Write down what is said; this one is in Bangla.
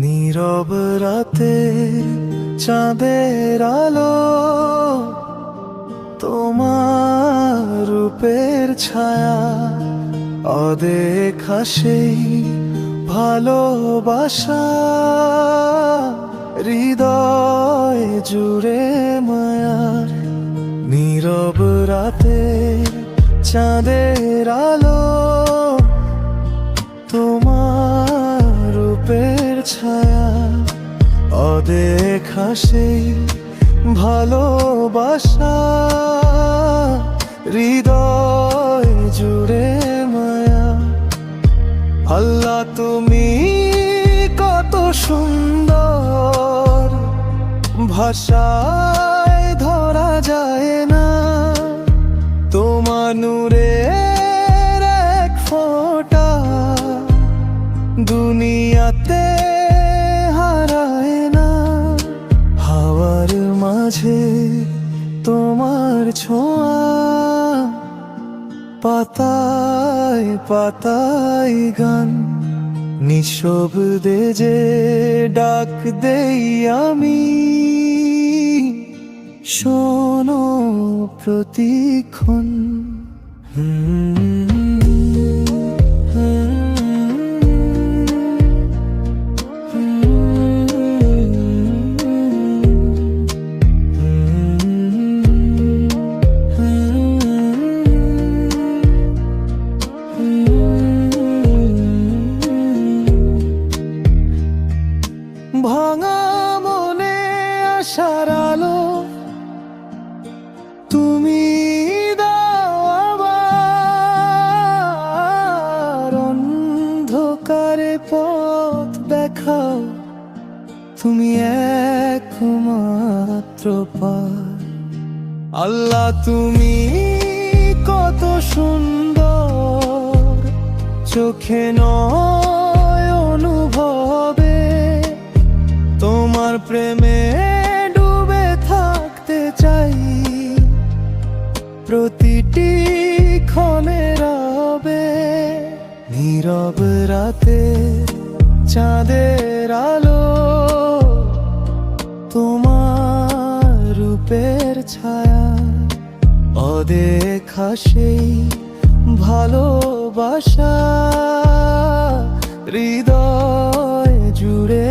নীরব রাতে চাঁদের আলো, তোমার রূপের ছায়া, অদেখা সেই ভালোবাসা, হৃদয় জুড়ে মায়ার। নীরব রাতে চাঁদের আলো, তোমার রূপের ছায়া, অদেখা সেই ভালোবাসা, হৃদয় জুড়ে মায়া। আল্লাহ তুমি কত সুন্দর, ভাষায় ধরা যায় না। তোমার নূরের এক ফোঁটা দুনিয়াতে হারায় না। হাওয়ার মাঝে তোমার ছোঁয়া, পাতায় পাতায় গান, নিঃশব্দে যে ডাক দেই আমি। শোনো প্রতিক্ষণ। ভাঙা মনে আশার আলো তুমি দাও আবার, অন্ধকারে পথ দেখাও তুমি একমাত্র পার। আল্লাহ তুমি কত সুন্দর, চোখে নয় অনুভবে, তোমার প্রেমে ডুবে থাকতে চাই প্রতিটি ক্ষণে রবে। নীরব রাতে চাঁদের আলো, তোমার রূপের ছায়া, অদেখা সেই ভালোবাসা, হৃদয় জুড়ে